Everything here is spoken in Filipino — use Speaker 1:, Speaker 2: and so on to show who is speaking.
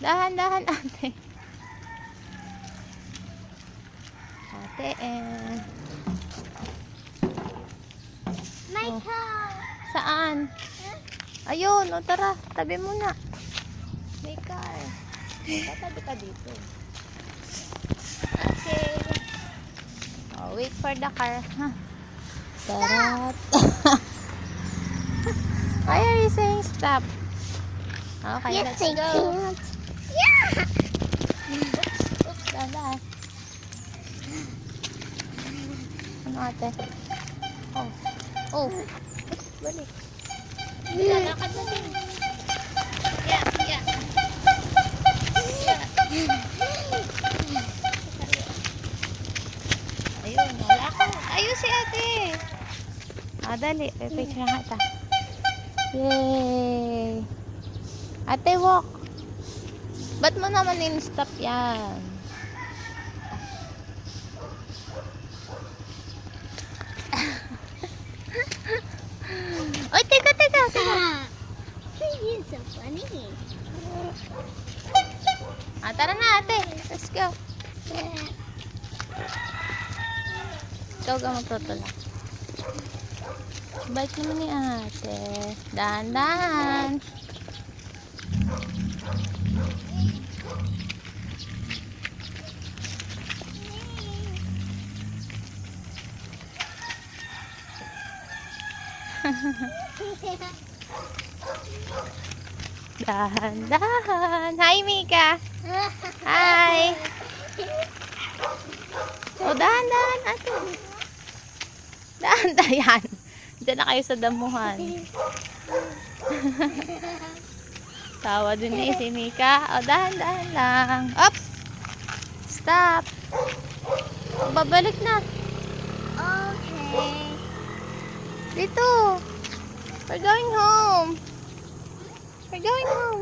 Speaker 1: Dahan-dahan, ate. Ate,
Speaker 2: My car.
Speaker 1: Saan? Ayun, o tara. Tabi muna. May car. Tatabi ka dito. Okay. Oh, wait for the car. Huh? Tarat. Why are you saying stop? Okay,
Speaker 2: Yes,
Speaker 1: let's
Speaker 2: I
Speaker 1: go.
Speaker 2: can't. Yeah.
Speaker 1: Oops, dahan. Ano ate? Oh. Oh. Oops, balik. Lalakad na din. Yeah, yeah. Ayun, wala ka. Ayun si ate. Dali. Pipicture na kita. Yay. Ate, walk. Ba't mo naman in-stop yan? Oy, teka.
Speaker 2: You're so funny.
Speaker 1: Tara na ate. Let's go. Ikaw ka magtutulak. Bike naman ni ate. Dahan-dahan. Dahan-dahan. Hi, Mika. Hi. O, dahan-dahan ate. Dahan-dahan. Diyan na kayo sa damuhan. Tawa din eh si Mika. O, dahan-dahan lang. Oops! Stop! Babalik na.
Speaker 2: Okay.
Speaker 1: Dito. We're going home. We're going home.